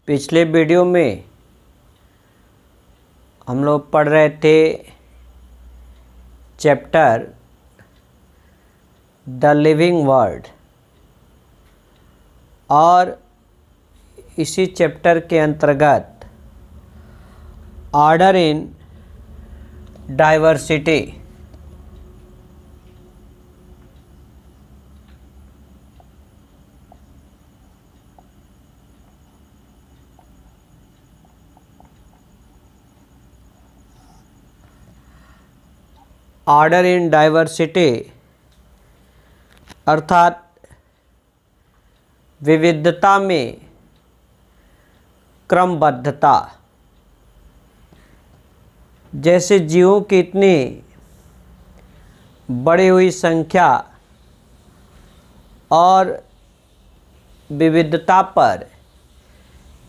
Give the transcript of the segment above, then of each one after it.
पिछले वीडियो में हम लोग पढ़ रहे थे चैप्टर द लिविंग वर्ड और इसी चैप्टर के अंतर्गत order in diversity order in diversity अर्थात विविधता में क्रमबद्धता। जैसे जीवों की इतनी बढ़ी हुई संख्या और विविधता पर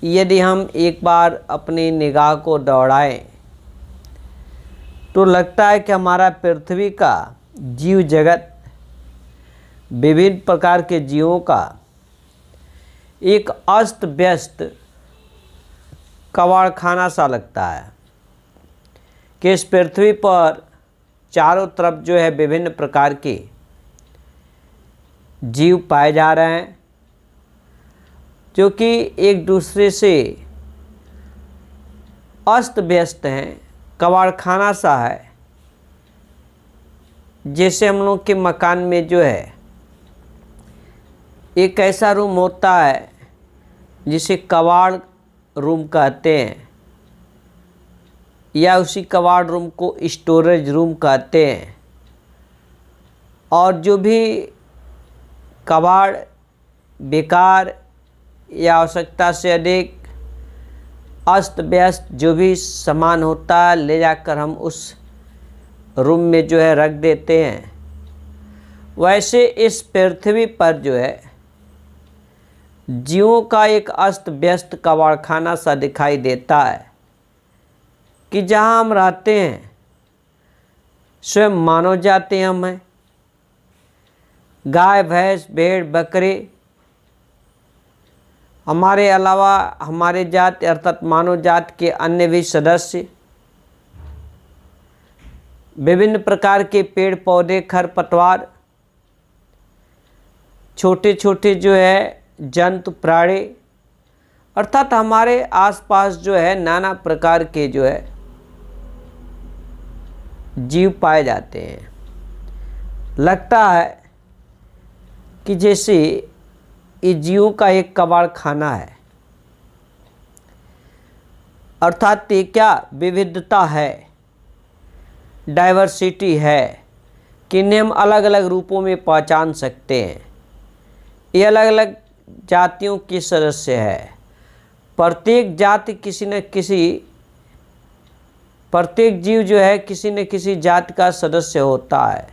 यदि हम एक बार अपनी निगाह को दौड़ाएं तो लगता है कि हमारा पृथ्वी का जीव जगत विभिन्न प्रकार के जीवों का एक अस्त व्यस्त कबाड़खाना सा लगता है कि इस पृथ्वी पर चारों तरफ जो है विभिन्न प्रकार के जीव पाए जा रहे हैं जो कि एक दूसरे से अस्त व्यस्त हैं। कबाड़खाना सा है, जैसे हम लोग के मकान में जो है एक ऐसा रूम होता है जिसे कबाड़ रूम कहते हैं या उसी कबाड़ रूम को स्टोरेज रूम कहते हैं। और जो भी कबाड़ बेकार या आवश्यकता से अधिक अस्त व्यस्त जो भी सामान होता है ले जाकर हम उस रूम में जो है रख देते हैं। वैसे इस पृथ्वी पर जो है जीवों का एक अस्त व्यस्त कबाड़खाना सा दिखाई देता है कि जहाँ हम रहते हैं स्वयं मानव जाते हम हैं। गाय भैंस भेड़ बकरे हमारे अलावा हमारे जाति अर्थात मानव जाति के अन्य भी सदस्य, विभिन्न प्रकार के पेड़ पौधे खरपतवार, छोटे छोटे जो है जंतु प्राणी अर्थात हमारे आसपास जो है नाना प्रकार के जो है जीव पाए जाते हैं। लगता है कि जैसे इस जीवों का एक कबाड़खाना है, अर्थात ये क्या विविधता है, डाइवर्सिटी है कि इन्हें हम अलग अलग रूपों में पहचान सकते हैं। ये अलग अलग जातियों के सदस्य है। प्रत्येक जाति प्रत्येक जीव जो है किसी न किसी जाति का सदस्य होता है।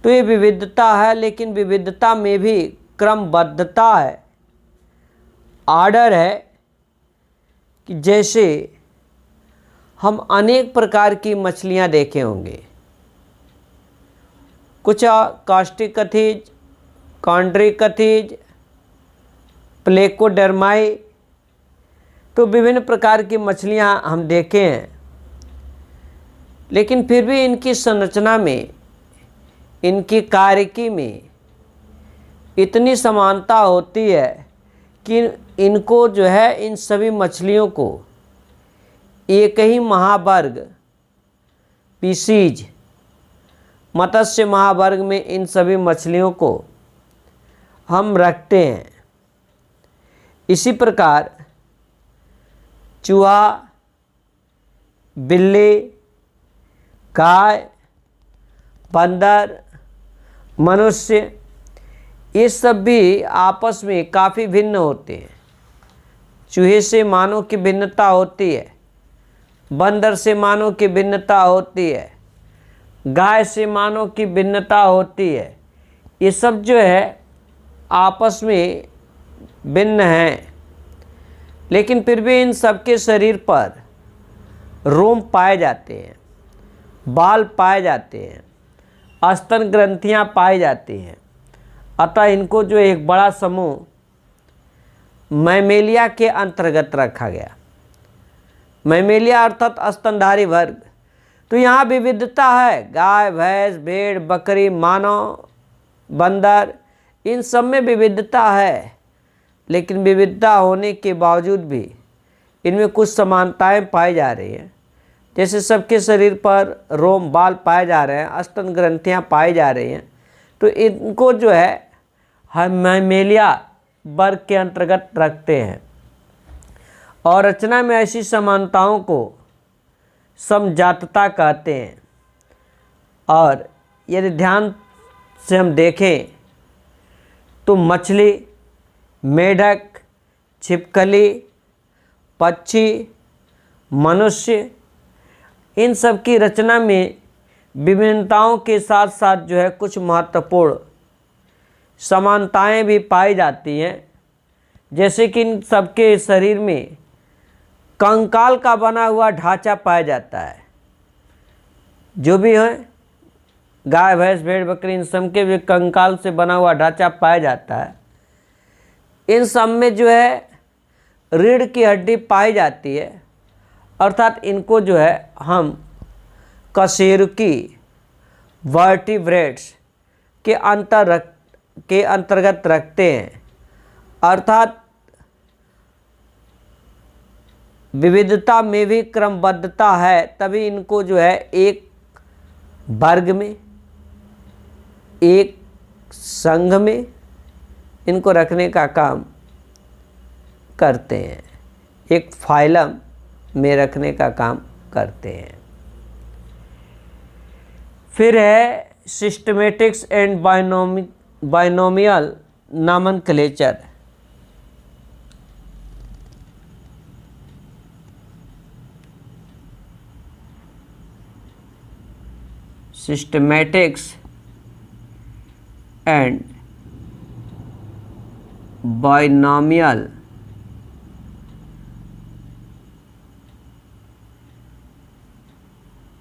तो ये विविधता है, लेकिन विविधता में भी क्रमबद्धता है, ऑर्डर है कि जैसे हम अनेक प्रकार की मछलियां देखे होंगे, कुछ कास्टिकथीज, कॉन्ड्रिकथीज, प्लेकोडर्माई, तो विभिन्न प्रकार की मछलियां हम देखे हैं। लेकिन फिर भी इनकी संरचना में, इनकी कार्यकी में इतनी समानता होती है कि इनको जो है इन सभी मछलियों को एक ही महावर्ग पीसीज मत्स्य महावर्ग में इन सभी मछलियों को हम रखते हैं। इसी प्रकार चूहा, बिल्ली, गाय, बंदर, मनुष्य, ये सब भी आपस में काफ़ी भिन्न होते हैं। चूहे से मानव की भिन्नता होती है, बंदर से मानव की भिन्नता होती है, गाय से मानव की भिन्नता होती है। ये सब जो है आपस में भिन्न हैं, लेकिन फिर भी इन सबके शरीर पर रोम पाए जाते हैं, बाल पाए जाते हैं, स्तन ग्रंथियां पाई जाती हैं। अतः इनको जो एक बड़ा समूह मैमेलिया के अंतर्गत रखा गया। मैमेलिया अर्थात स्तनधारी वर्ग। तो यहाँ विविधता है, गाय, भैंस, भेड़, बकरी, मानव, बंदर, इन सब में विविधता है। लेकिन विविधता होने के बावजूद भी इनमें कुछ समानताएं पाई जा रही हैं। जैसे सबके शरीर पर रोम, बाल पाए जा रहे हैं, स्तन ग्रंथियां पाई जा रही हैं, तो इनको जो है हम मैमेलिया वर्ग के अंतर्गत रखते हैं। और रचना में ऐसी समानताओं को समजातता कहते हैं। और यदि ध्यान से हम देखें तो मछली, मेढक, छिपकली, पक्षी, मनुष्य, इन सब की रचना में विभिन्नताओं के साथ साथ जो है कुछ महत्वपूर्ण समानताएं भी पाई जाती हैं। जैसे कि इन सबके शरीर में कंकाल का बना हुआ ढांचा पाया जाता है। जो भी है, गाय, भैंस, भेड़, बकरी, इन सब के भी कंकाल से बना हुआ ढांचा पाया जाता है। इन सब में जो है रीढ़ की हड्डी पाई जाती है, अर्थात इनको जो है हम कशेरुकी वर्टिब्रेट्स के अंतर्गत रखते हैं। अर्थात विविधता में भी क्रमबद्धता है, तभी इनको जो है एक वर्ग में, एक संघ में इनको रखने का काम करते हैं, एक फाइलम में रखने का काम करते हैं। फिर है systematics and binomial nomenclature. Systematics and binomial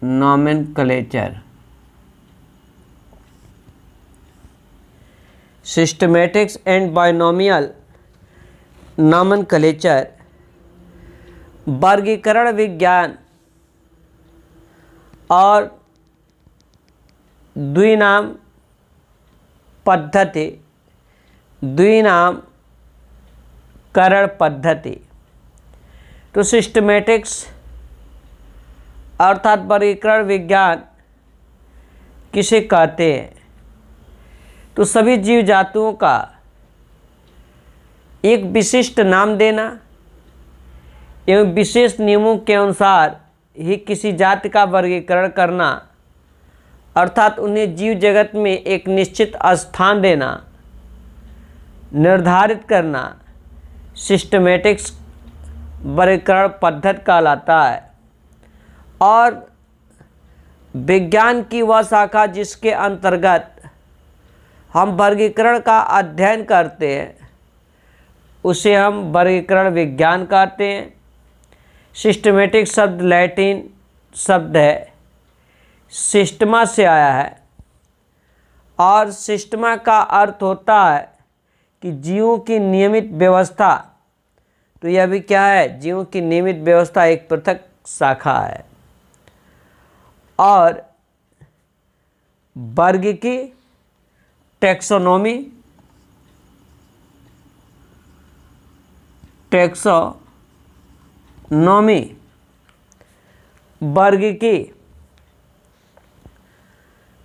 nomenclature. Systematics and binomial nomenclature वर्गीकरण विज्ञान और द्विनाम पद्धति, द्विनामकरण पद्धति। तो सिस्टमेटिक्स अर्थात वर्गीकरण विज्ञान किसे कहते हैं? तो सभी जीव जातियों का एक विशिष्ट नाम देना एवं विशेष नियमों के अनुसार ही किसी जाति का वर्गीकरण करना, अर्थात उन्हें जीव जगत में एक निश्चित स्थान देना, निर्धारित करना सिस्टमेटिक्स वर्गीकरण पद्धति कहलाता है। और विज्ञान की वह शाखा जिसके अंतर्गत हम वर्गीकरण का अध्ययन करते हैं उसे हम वर्गीकरण विज्ञान कहते हैं। सिस्टमेटिक शब्द लैटिन शब्द है, सिस्टमा से आया है, और सिस्टमा का अर्थ होता है कि जीवों की नियमित व्यवस्था। तो यह भी क्या है? जीवों की नियमित व्यवस्था एक पृथक शाखा है। और वर्ग की टैक्सोनॉमी, वर्गीकी।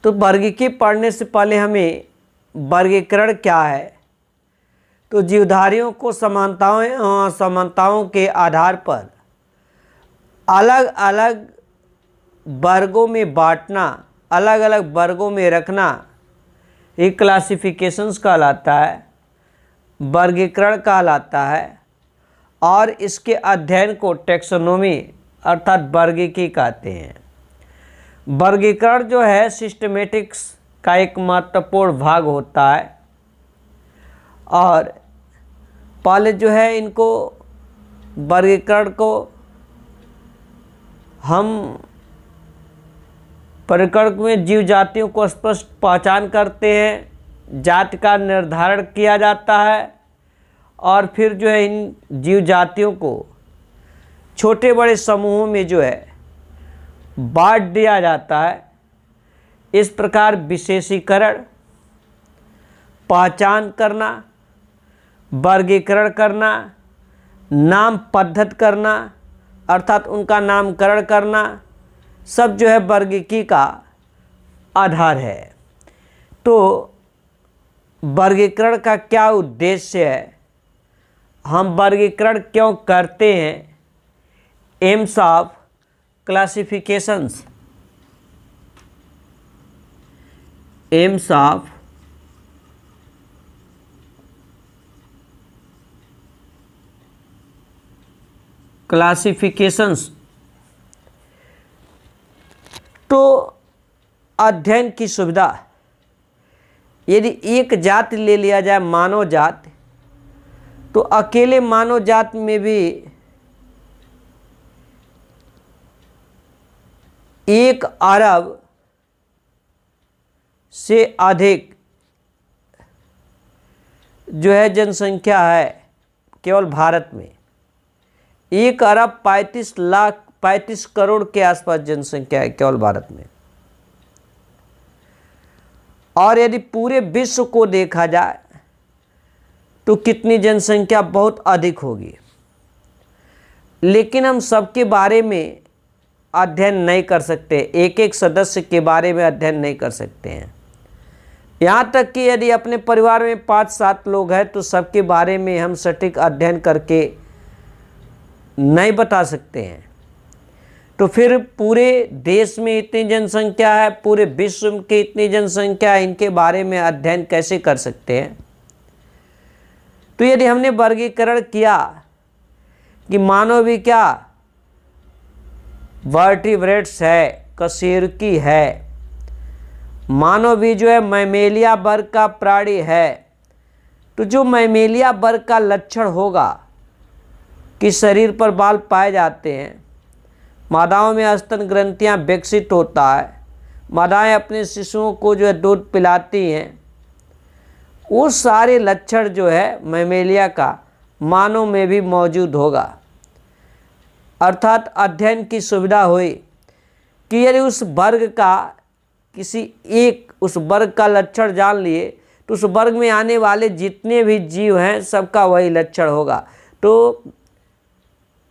तो वर्गीकी पढ़ने से पहले हमें वर्गीकरण क्या है, तो जीवधारियों को समानताओं के आधार पर अलग अलग वर्गों में बांटना, अलग अलग वर्गों में रखना, ये क्लासिफिकेशंस कहलाता है, वर्गीकरण कहलाता है। और इसके अध्ययन को टैक्सोनॉमी अर्थात वर्गीकी कहते हैं। वर्गीकरण जो है सिस्टमेटिक्स का एक महत्वपूर्ण भाग होता है। और पहले जो है इनको वर्गीकरण को हम परिकल्प में जीव जातियों को स्पष्ट पहचान करते हैं, जाति का निर्धारण किया जाता है और फिर जो है इन जीव जातियों को छोटे बड़े समूहों में जो है बांट दिया जाता है। इस प्रकार विशेषीकरण, पहचान करना, वर्गीकरण करना, नाम पद्धत करना अर्थात उनका नामकरण करना, सब जो है वर्गीकी का आधार है। तो वर्गीकरण का क्या उद्देश्य है, हम वर्गीकरण क्यों करते हैं? AIIMS of classifications, AIIMS of classifications. तो अध्ययन की सुविधा, यदि एक जाति ले लिया जाए मानव जाति, तो अकेले मानव जाति में भी 1 अरब से अधिक जो है जनसंख्या है केवल भारत में। 1 अरब 35 करोड़ के आसपास जनसंख्या है केवल भारत में। और यदि पूरे विश्व को देखा जाए तो कितनी जनसंख्या बहुत अधिक होगी, लेकिन हम सबके बारे में अध्ययन नहीं कर सकते, एक एक सदस्य के बारे में अध्ययन नहीं कर सकते हैं। यहाँ तक कि यदि अपने परिवार में 5-7 लोग हैं तो सबके बारे में हम सटीक अध्ययन करके नहीं बता सकते हैं। तो फिर पूरे देश में इतनी जनसंख्या है, पूरे विश्व की इतनी जनसंख्या है, इनके बारे में अध्ययन कैसे कर सकते हैं? तो यदि हमने वर्गीकरण किया कि मानव भी क्या वर्टिब्रेट्स है, कशेरुकी है, मानव भी जो है मैमेलिया वर्ग का प्राणी है, तो जो मैमेलिया वर्ग का लक्षण होगा कि शरीर पर बाल पाए जाते हैं, मादाओं में स्तन ग्रंथियां विकसित होता है, मादाएं अपने शिशुओं को जो है दूध पिलाती हैं, वो सारे लक्षण जो है मैमेलिया का मानव में भी मौजूद होगा। अर्थात अध्ययन की सुविधा हुई कि यदि उस वर्ग का किसी एक उस वर्ग का लक्षण जान लिए तो उस वर्ग में आने वाले जितने भी जीव हैं सबका वही लक्षण होगा। तो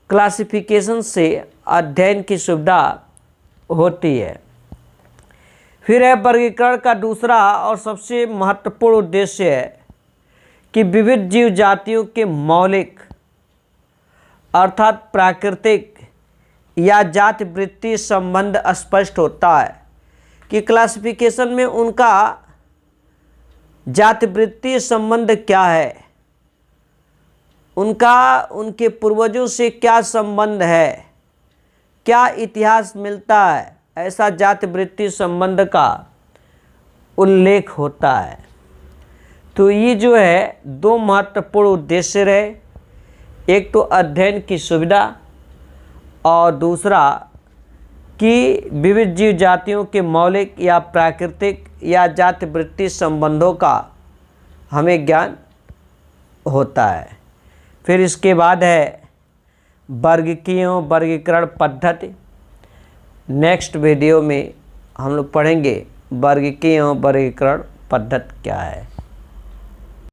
क्लासिफिकेशन से अध्ययन की सुविधा होती है। फिर है वर्गीकरण का दूसरा और सबसे महत्वपूर्ण उद्देश्य है कि विविध जीव जातियों के मौलिक अर्थात प्राकृतिक या जाति वृत्तीय संबंध स्पष्ट होता है कि क्लासिफिकेशन में उनका जाति वृत्तीय संबंध क्या है, उनका उनके पूर्वजों से क्या संबंध है, क्या इतिहास मिलता है, ऐसा जाति वृत्तीय संबंध का उल्लेख होता है। तो ये जो है 2 महत्वपूर्ण उद्देश्य रहे, एक तो अध्ययन की सुविधा और दूसरा कि विविध जीव जातियों के मौलिक या प्राकृतिक या जाति वृत्तीय संबंधों का हमें ज्ञान होता है। फिर इसके बाद है वर्गीकीयों वर्गीकरण पद्धति। नेक्स्ट वीडियो में हम लोग पढ़ेंगे वर्गीकीयों वर्गीकरण पद्धति क्या है।